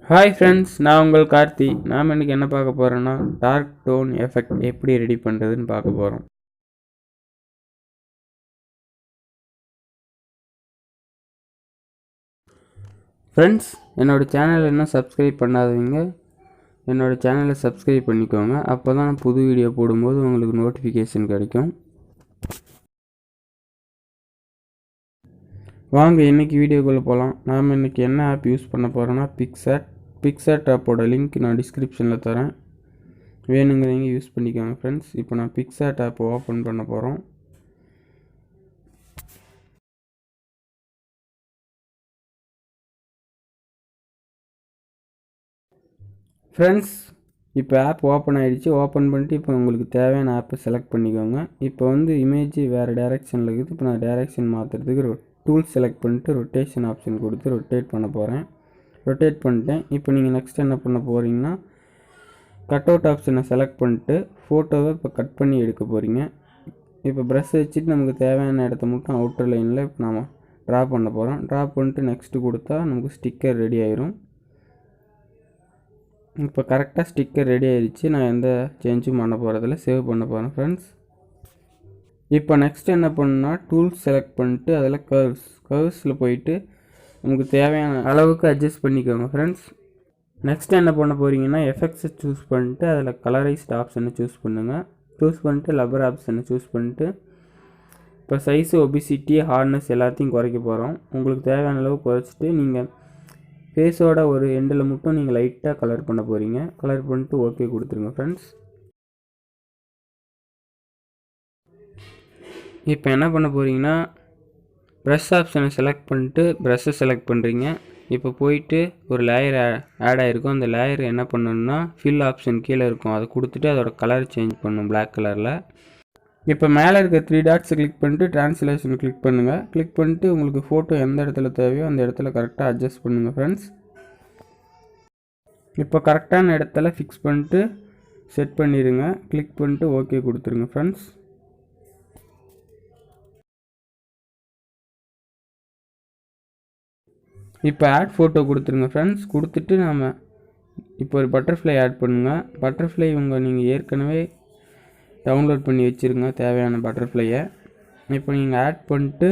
Hi friends, நான் உங்கள் கார்த்தி. நாம் இன்றைக்கி என்ன பார்க்க போகிறோன்னா டார்க் டோன் எஃபெக்ட் எப்படி ரெடி பண்ணுறதுன்னு பார்க்க போகிறோம். ஃப்ரெண்ட்ஸ், என்னோடய சேனலை இன்னும் சப்ஸ்கிரைப் பண்ணாதவங்க என்னோடய சேனலை சப்ஸ்கிரைப் பண்ணிக்கோங்க. அப்போ தான் நான் புது வீடியோ போடும்போது உங்களுக்கு நோட்டிஃபிகேஷன் கிடைக்கும். வாங்க இன்றைக்கி வீடியோக்குள்ளே போகலாம். நாம் இன்றைக்கி என்ன ஆப் யூஸ் பண்ண போகிறோன்னா PicsArt ஆப்போட லிங்க் நான் டிஸ்கிரிப்ஷனில் தரேன், வேணுங்கிறவங்க யூஸ் பண்ணிக்கோங்க ஃப்ரெண்ட்ஸ். இப்போ நான் PicsArt ஆப் ஓப்பன் பண்ண போகிறோம். ஃப்ரெண்ட்ஸ், இப்போ ஆப் ஓப்பன் ஆகிடுச்சு. ஓப்பன் பண்ணிட்டு இப்போ உங்களுக்கு தேவையான ஆப்பை செலக்ட் பண்ணிக்கோங்க. இப்போ வந்து இமேஜ் வேறு டைரெக்ஷனில் இருக்குது. இப்போ நான் டைரெக்ஷன் மாற்றுறதுக்கு டூல் செலக்ட் பண்ணிட்டு ரொட்டேஷன் ஆப்ஷன் கொடுத்து ரொட்டேட் பண்ண போகிறேன். ரொட்டேட் பண்ணிட்டேன். இப்போ நீங்கள் நெக்ஸ்ட் என்ன பண்ண போகிறீங்கன்னா கட் அவுட் ஆப்ஷனை செலக்ட் பண்ணிட்டு ஃபோட்டோவை இப்போ கட் பண்ணி எடுக்க போகிறீங்க. இப்போ ப்ரஷ் வச்சுட்டு நமக்கு தேவையான இடத்த மட்டும் அவுட்டர் லைனில் இப்போ நாம் ட்ரா பண்ண போகிறோம். ட்ரா பண்ணிட்டு நெக்ஸ்ட்டு கொடுத்தா நமக்கு ஸ்டிக்கர் ரெடி ஆயிரும். இப்போ கரெக்டாக ஸ்டிக்கர் ரெடி ஆயிடுச்சு. நான் எந்த சேஞ்சும் பண்ண போகிறதில்ல, சேவ் பண்ண போகிறேன் ஃப்ரெண்ட்ஸ். இப்போ நெக்ஸ்ட் என்ன பண்ணுன்னா டூல்ஸ் செலக்ட் பண்ணிட்டு அதில் கர்வ்ஸில் போயிட்டு நமக்கு தேவையான அளவுக்கு அட்ஜஸ்ட் பண்ணிக்கோங்க ஃப்ரெண்ட்ஸ். நெக்ஸ்ட் என்ன பண்ண போகிறீங்கன்னா எஃபெக்ட்ஸை சூஸ் பண்ணிட்டு அதில் கலரைஸ்ட் ஆப்ஷனை சூஸ் பண்ணுங்கள். சூஸ் பண்ணிட்டு லப்பர் ஆப்ஷனை சூஸ் பண்ணிட்டு இப்போ சைஸு, ஒபிசிட்டி, ஹார்ட்னஸ் எல்லாத்தையும் குறைக்க போகிறோம். உங்களுக்கு தேவையான அளவு குறைச்சிட்டு நீங்கள் ஃபேஸோட ஒரு எண்டில் மட்டும் நீங்கள் லைட்டாக கலர் பண்ண போகிறீங்க. கலர் பண்ணிட்டு ஓகே கொடுத்துருங்க ஃப்ரெண்ட்ஸ். இப்போ என்ன பண்ண போகிறீங்கன்னா ப்ரஷ் ஆப்ஷனை செலக்ட் பண்ணிட்டு ப்ரஷ்ஷை செலக்ட் பண்ணுறீங்க. இப்போ போயிட்டு ஒரு லேயர் ஆட் ஆகிருக்கும். அந்த லேயர் என்ன பண்ணணும்னா ஃபில் ஆப்ஷன் கீழே இருக்கும், அதை கொடுத்துட்டு அதோட கலர் சேஞ்ச் பண்ணணும் பிளாக் கலரில். இப்போ மேலே இருக்க 3 டாட்ஸை கிளிக் பண்ணிட்டு ட்ரான்ஸ்லேஷன் கிளிக் பண்ணுங்கள். கிளிக் பண்ணிட்டு உங்களுக்கு ஃபோட்டோ எந்த இடத்துல தேவையோ அந்த இடத்துல கரெக்டாக அட்ஜஸ்ட் பண்ணுங்கள் ஃப்ரெண்ட்ஸ். இப்போ கரெக்டான இடத்துல ஃபிக்ஸ் பண்ணிட்டு செட் பண்ணிடுங்க. கிளிக் பண்ணிட்டு ஓகே கொடுத்துருங்க ஃப்ரெண்ட்ஸ். இப்போ ஆட் ஃபோட்டோ கொடுத்துருங்க ஃப்ரெண்ட்ஸ். கொடுத்துட்டு நாம் இப்போ ஒரு பட்டர்ஃப்ளை ஆட் பண்ணுங்கள். பட்டர்ஃப்ளை நீங்கள் ஏற்கனவே டவுன்லோட் பண்ணி வச்சுருங்க தேவையான பட்டர்ஃப்ளையை. இப்போ நீங்கள் ஆட் பண்ணிட்டு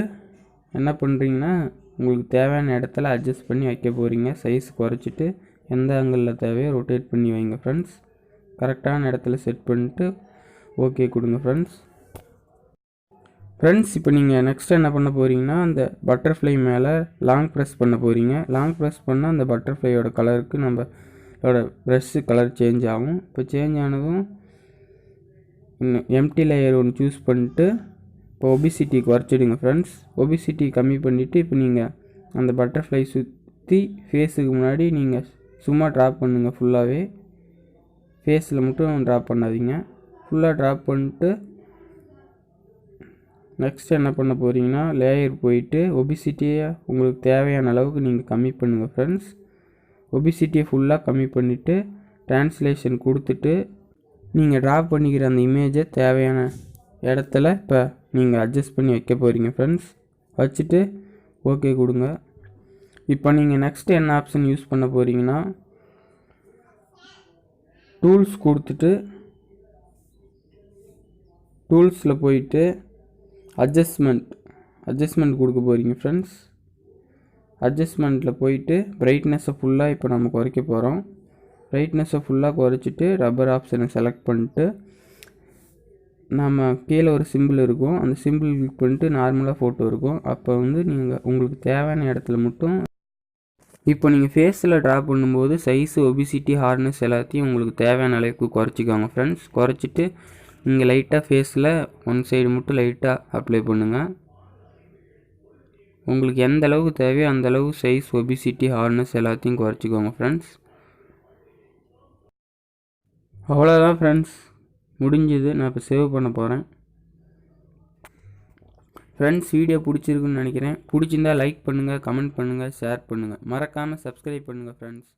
என்ன பண்ணுறீங்கன்னா உங்களுக்கு தேவையான இடத்துல அட்ஜஸ்ட் பண்ணி வைக்க போகிறீங்க. சைஸ் குறைச்சிட்டு எந்த ஆங்கிளில் தேவையோ ரொட்டேட் பண்ணி வைங்க ஃப்ரெண்ட்ஸ். கரெக்டான இடத்துல செட் பண்ணிட்டு ஓகே கொடுங்க ஃப்ரெண்ட்ஸ். ஃப்ரெண்ட்ஸ், இப்போ நீங்கள் நெக்ஸ்ட் என்ன பண்ண போகிறீங்கன்னா அந்த பட்டர்ஃப்ளை மேலே லாங் ப்ரெஸ் பண்ண போகிறீங்க. லாங் ப்ரெஸ் பண்ணால் அந்த பட்டர்ஃப்ளையோட கலருக்கு நம்மளோட ப்ரெஷ்ஷு கலர் சேஞ்ச் ஆகும். இப்போ சேஞ்ச் ஆனதும் எம்டி லேயர் ஒன்று சூஸ் பண்ணிட்டு இப்போ ஒபிசிட்டி குறைச்சிடுங்க ஃப்ரெண்ட்ஸ். ஒபிசிட்டி கம்மி பண்ணிவிட்டு இப்போ நீங்கள் அந்த பட்டர்ஃப்ளை சுற்றி ஃபேஸுக்கு முன்னாடி நீங்கள் சும்மா ட்ராப் பண்ணுங்கள். ஃபுல்லாகவே ஃபேஸில் மட்டும் ட்ராப் பண்ணாதீங்க. ஃபுல்லாக ட்ராப் பண்ணிட்டு நெக்ஸ்ட் என்ன பண்ண போகிறீங்கன்னா லேயர் போயிட்டு ஒபிசிட்டியை உங்களுக்கு தேவையான அளவுக்கு நீங்கள் கம்மி பண்ணுங்கள் ஃப்ரெண்ட்ஸ். ஒபிசிட்டியை ஃபுல்லாக கம்மி பண்ணிவிட்டு ட்ரான்ஸ்லேஷன் கொடுத்துட்டு நீங்கள் ட்ரா பண்ணிக்கிற அந்த இமேஜை தேவையான இடத்துல இப்போ நீங்கள் அட்ஜஸ்ட் பண்ணி வைக்க போகிறீங்க ஃப்ரெண்ட்ஸ். வச்சுட்டு ஓகே கொடுங்க. இப்போ நீங்கள் நெக்ஸ்ட்டு என்ன ஆப்ஷன் யூஸ் பண்ண போகிறீங்கன்னா டூல்ஸ் கொடுத்துட்டு டூல்ஸில் போயிட்டு அட்ஜஸ்ட்மெண்ட் கொடுக்க போகிறீங்க ஃப்ரெண்ட்ஸ். அட்ஜஸ்ட்மெண்ட்டில் போயிட்டு பிரைட்னஸை ஃபுல்லாக இப்போ நம்ம குறைக்க போகிறோம். பிரைட்னஸை ஃபுல்லாக குறைச்சிட்டு ரப்பர் ஆப்ஷனை செலக்ட் பண்ணிட்டு நம்ம கீழே ஒரு சிம்பிள் இருக்கும், அந்த சிம்பிள் கிளிக் பண்ணிட்டு நார்மலாக ஃபோட்டோ இருக்கும். அப்போ வந்து நீங்கள் உங்களுக்கு தேவையான இடத்துல மட்டும் இப்போ நீங்கள் ஃபேஸில் ட்ரா பண்ணும்போது சைஸு, ஒபிசிட்டி, ஹார்ட்னஸ் எல்லாத்தையும் உங்களுக்கு தேவையான அளவுக்கு குறைச்சிக்கோங்க ஃப்ரெண்ட்ஸ். குறைச்சிட்டு நீங்கள் லைட்டாக ஃபேஸில் ஒன் சைடு மட்டும் லைட்டாக அப்ளை பண்ணுங்கள். உங்களுக்கு எந்த அளவுக்கு தேவையோ அந்தளவு சைஸ், ஒபிசிட்டி, ஹார்ட்னஸ் எல்லாத்தையும் குறைச்சிக்கோங்க ஃப்ரெண்ட்ஸ். அவ்வளோதான் ஃப்ரெண்ட்ஸ், முடிஞ்சுது. நான் இப்போ சேவ் பண்ண போகிறேன். ஃப்ரெண்ட்ஸ், வீடியோ பிடிச்சிருக்குன்னு நினைக்கிறேன். பிடிச்சிருந்தால் லைக் பண்ணுங்கள், கமெண்ட் பண்ணுங்கள், ஷேர் பண்ணுங்கள். மறக்காமல் சப்ஸ்கிரைப் பண்ணுங்கள் ஃப்ரெண்ட்ஸ்.